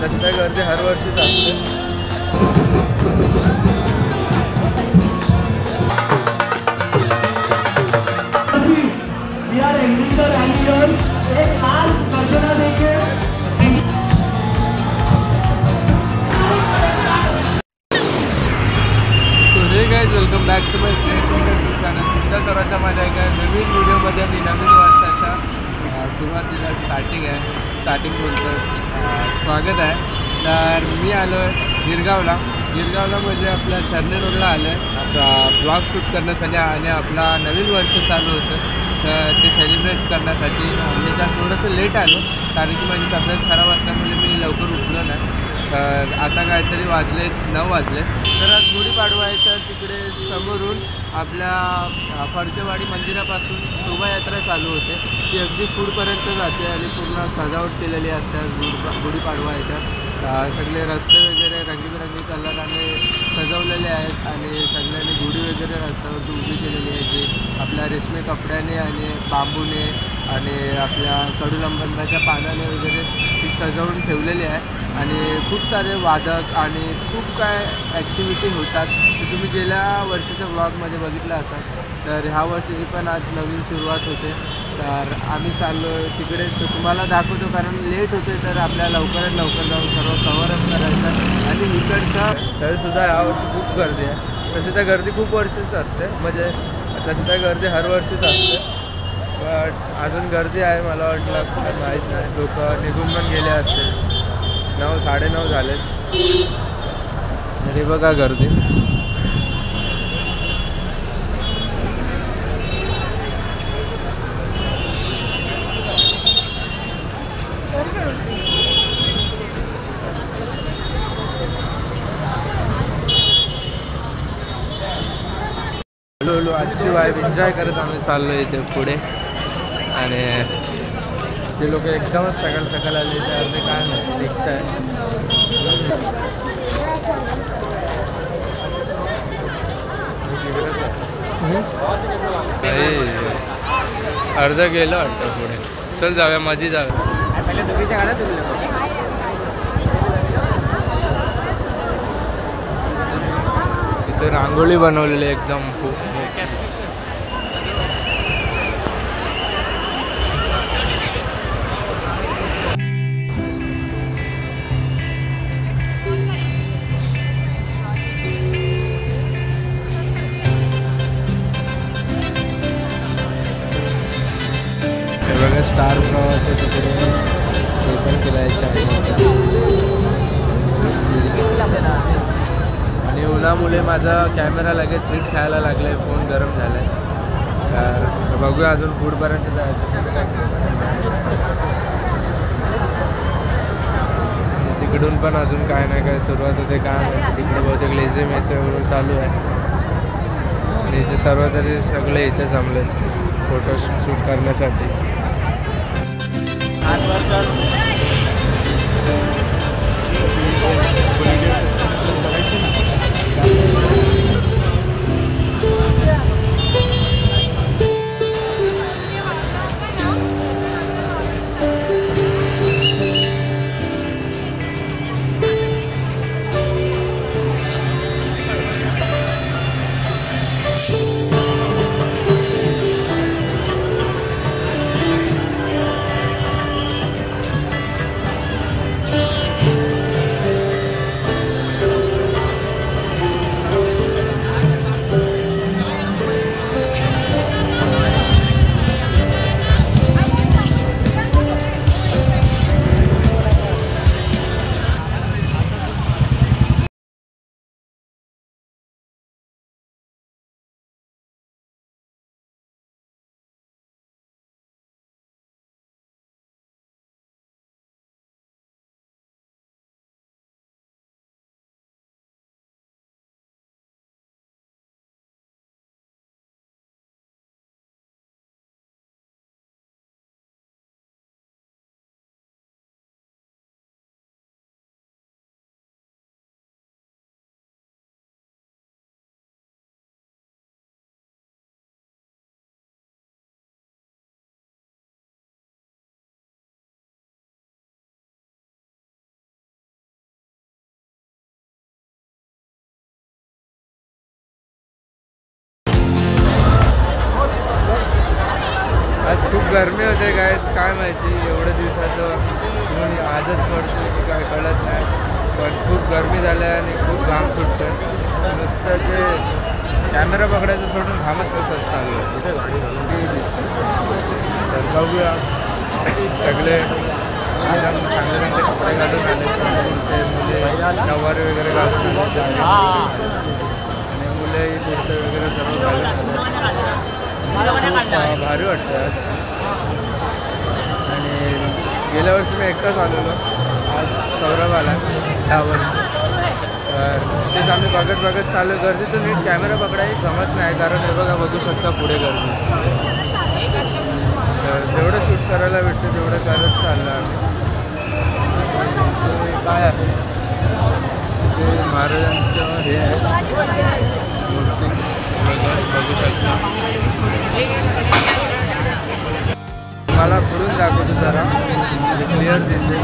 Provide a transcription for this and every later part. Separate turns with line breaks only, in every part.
तशी काय गर्दी हर वर्षीच असते. Welcome back to my YouTube channel. तुमच्या सर्वांच्या माझ्या एका नवीन व्हिडिओमध्ये मी नवीन वर्षाच्या सुरुवातीला स्टार्टिंग बोलतो स्वागत आहे. तर मी आलो आहे गिरगावला म्हणजे आपल्या चर्ने रोडला आलो आहे ब्लॉग शूट करण्यासाठी आणि आपला नवीन वर्ष चालू होतं तर ते सेलिब्रेट करण्यासाठी. मी तर थोडंसं लेट आलो कारण की माझी तब्येत खराब असल्यामुळे मी लवकर उठलो नाही. तर आता काहीतरी 9 वाजले. तर आज गुढीपाडवा आहे तर तिकडे समोरून आपल्या फडकेवाडी मंदिरापासून शोभायात्रा चालू होते. ती अगदी पुढपर्यंत जाते आणि पूर्ण सजावट केलेली असते. आज गुढीपाडवा आहे तर सगळे रस्ते वगैरे रंगीबेरंगी कलराने सजवलेले आहेत आणि सगळ्यांनी गुढी वगैरे रस्त्यावरती उभी केलेली आहे जी आपल्या रेशमी कपड्याने आणि बांबूने आणि आपल्या कडुलिंबाच्या पानाने वगैरे ती सजवून ठेवलेली आहे. आणि खूप सारे वादक आणि खूप काय ॲक्टिव्हिटी होतात ते तुम्ही गेल्या वर्षीच्या व्लॉगमध्ये बघितलं असाल. तर ह्या वर्षीची पण आज नवीन सुरुवात होते. तर आम्ही चाललो तिकडे तर तुम्हाला दाखवतो कारण लेट होते तर आपल्याला लवकरात लवकर जाऊन सर्व कव्हरअप करायचं. आणि इकडचं तरीसुद्धा यावर्षी खूप गर्दी आहे. तशी तर गर्दी खूप वर्षीच असते म्हणजे तशी तर गर्दी हर वर्षीच असते बट अजून गर्दी आहे. मला वाटलं माहीत नाही लोक निघून पण गेले असते. 9 साडेनऊ झालेत तरी बघा गर्दी. हळूहळू आजची वाईब एन्जॉय करत आम्ही चाललो इथे पुढे. आणि जे लोक एकदमच सकाळ आले तर ते काय नाही दिखत आहे. अर्ध गेलं वाटतं पुढे. चल जाऊया मध्ये जाऊया. इथे रांगोळी बनवलेली एकदम खूप. बघा स्टार प्रवाहाचे तिकडे हे पण केलं आहे आणि उन्हामुळे माझा कॅमेरा लगेच हीट खायला लागला आहे. फोन गरम झाला आहे तर बघूया अजून पुढपर्यंत जायचं. तिकडून पण अजून काय नाही काय सुरुवात होते काय नाही. तिकडे बहुतेक लेझिम वगैरे चालू आहे आणि इथे सर्व तरी सगळे इथे जमले फोटो शूट करण्यासाठी. काय माहिती एवढ्या दिवसाचं ऊन आजच पडतो की काय कळत नाही, पण खूप गरमी झाली आहे आणि खूप घाम सुटतं. नुसतं ते कॅमेरा पकडायचं सोडून घामच कसं चालू आहे तर बघूया. सगळे एकदम चांगले चांगले कपडे घालून आले, ते मुले नवारे वगैरे घालून आले आणि मुलंही कुर्ते वगैरे सर्व घालून आले. भारी वाटतं. आणि गेल्या वर्षी मी एकटाच आलेलो, आज सौरभ आला 10 वर्ष. तर तेच आम्ही बघत चालू. गर्दी तर नीट कॅमेरा पकडायची जमत नाही, कारण हे बघा बघू शकता पुढे गर्दी. तर जेवढं शूट करायला भेटतं तेवढं करत चाललं आम्ही. काय आहे ते महाराजांचं हे आहे मूर्ती, बघू शकता. मला पुढून दाखवतो जरा, क्लिअर दिसते.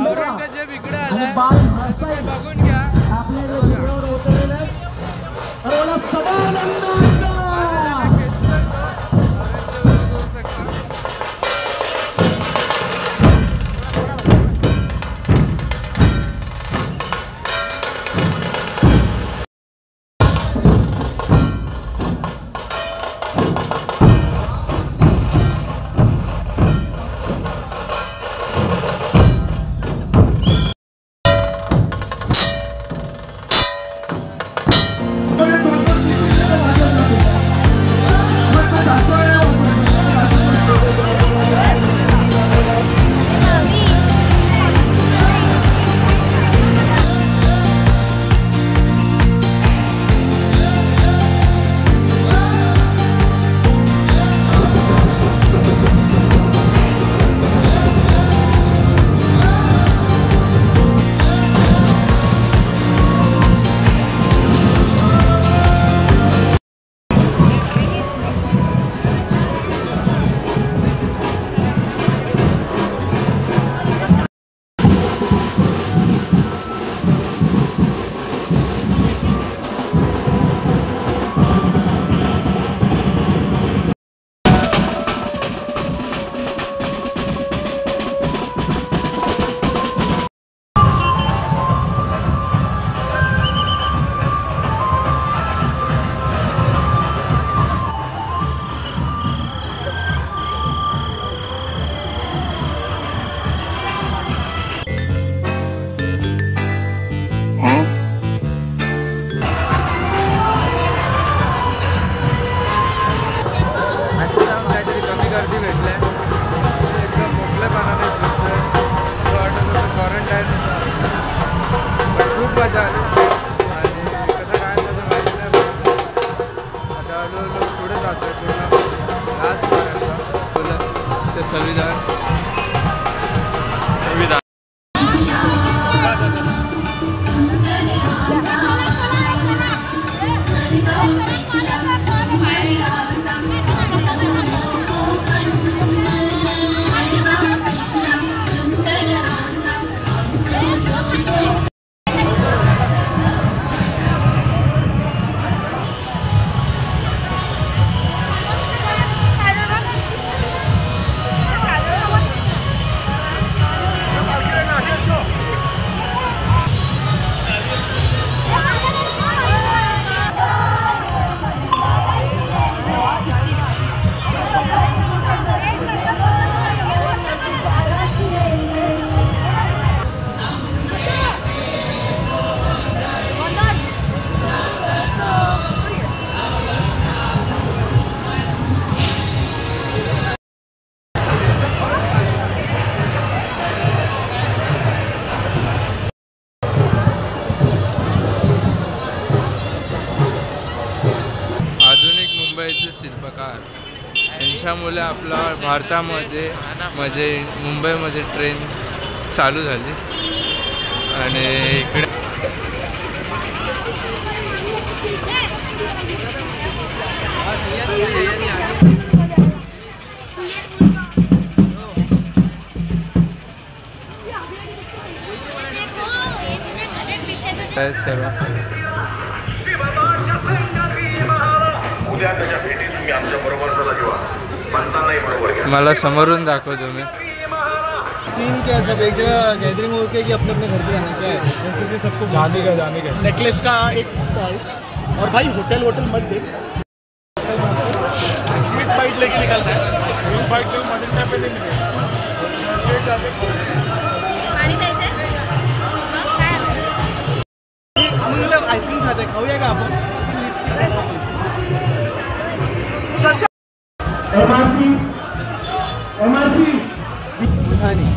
औरंगजेब इकडे आलाय, बघून घ्या. त्याच्यामुळे आपला भारतामध्ये म्हणजे मुंबईमध्ये ट्रेन चालू झाली आणि इकडे सर्व मला समोरून दाखवतो मी
सीन क्या सब एक जगह गैदरिंग हो के कि अपने अपने घर पे जाना क्या है जैसे कि सबको जाने का नेकलेस का एक और भाई होटल मत देख एक फाइट लेके निकलता है एक फाइट तो मॉडर्न टाइम पे नहीं मिलेगा पानी प्यायचं मग काय आईस्क्रीम खाते खाऊया का आपण एमआरसी खानी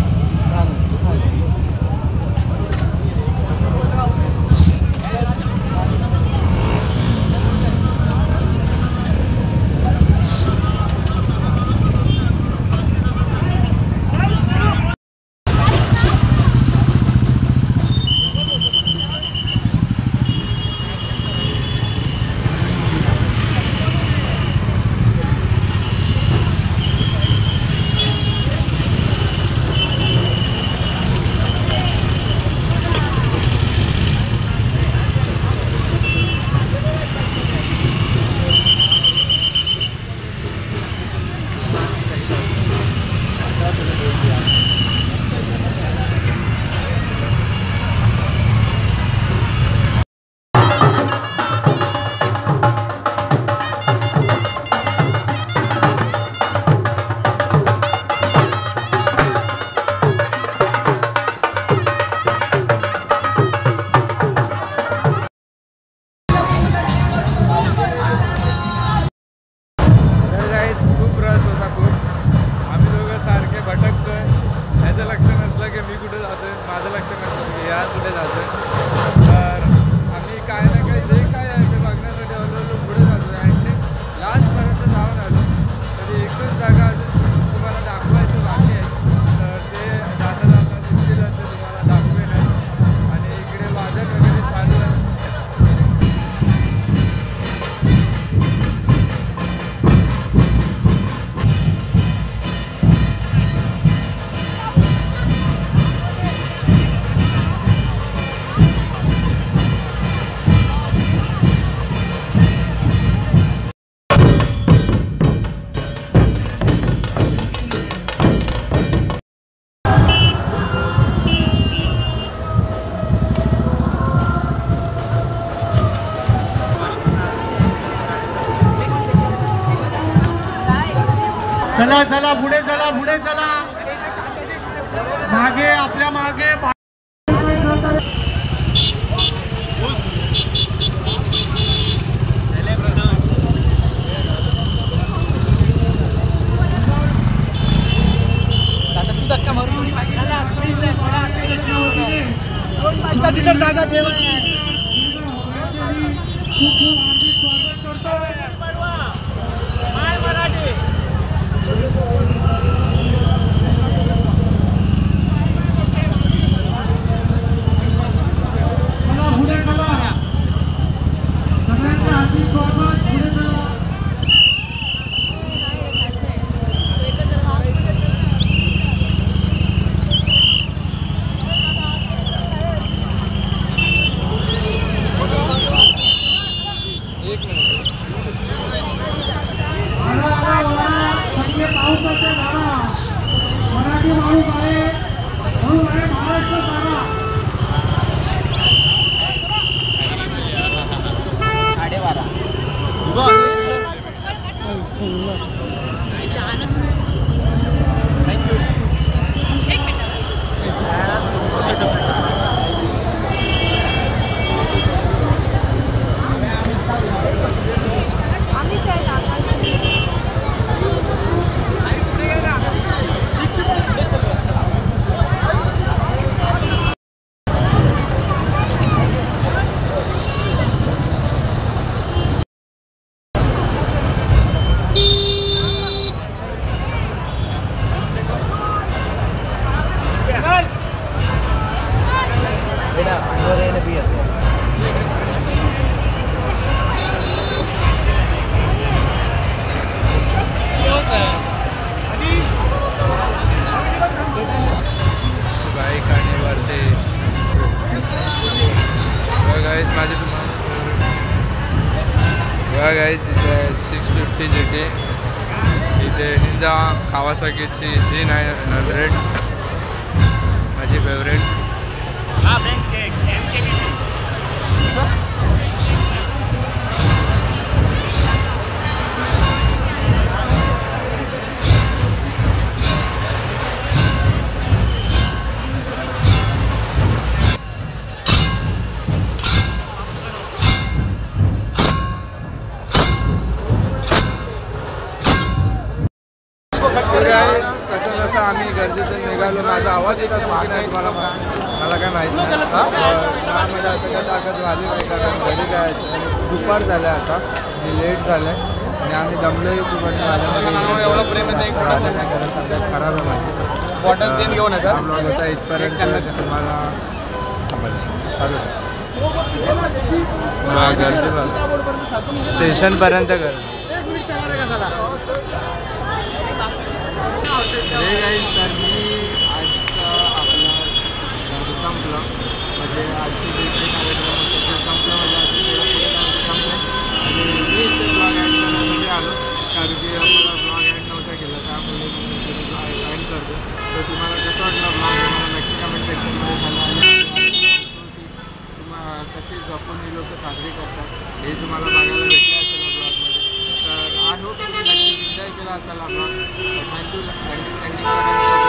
चला चला पुढे चला मागे आपल्या मागे तू धक्का मारून तिथं जागा ठेवा
बघा गाईज इथे 650 GT, इथे निंजा कावासाकीची G900 माझी फेवरेट. कसं कसं आम्ही गर्दीतून निघालो. माझा आवाज येत असेल की नाही तुम्हाला मला काय माहीत नाही. म्हणजे आता ताकद झाली नाही कारण घरी काय दुपार झालं आता मी लेट झालं आहे आणि आम्ही जमलोही खूप माझ्यामध्ये
एवढं प्रेम आहे
झालं नाही कारण तब्येत खराब आहे माझी.
बॉटल तेल घेऊन येतात
ब्लॉग होता इथपर्यंत तुम्हाला गर्दी बघा स्टेशनपर्यंत गर्दी. हे गाईज तर मी आजचा आपला संपलं म्हणजे आजची जे कार्यक्रम होतं ते संपलं म्हणजे आजचं संपलं आणि मी इथे ब्लॉग ॲड करण्यासाठी आलो कारण की मला ब्लॉग ॲड नव्हता केला त्यामुळे मी ब्लॉग ॲड करतो. तर तुम्हाला कसं वाटलं ब्लॉग मला नक्की कमेंट सेक्शनमध्ये सांगा आणि तुम्हाला कशी जपून ही लोक साजरी करतात हे तुम्हाला बघायला भेटलं असेल ब्लॉगमध्ये. तर आय होप तुम्ही नक्की एन्जॉय केला असाल ब्लॉग. थँक्यू एंडिंगपर्यंत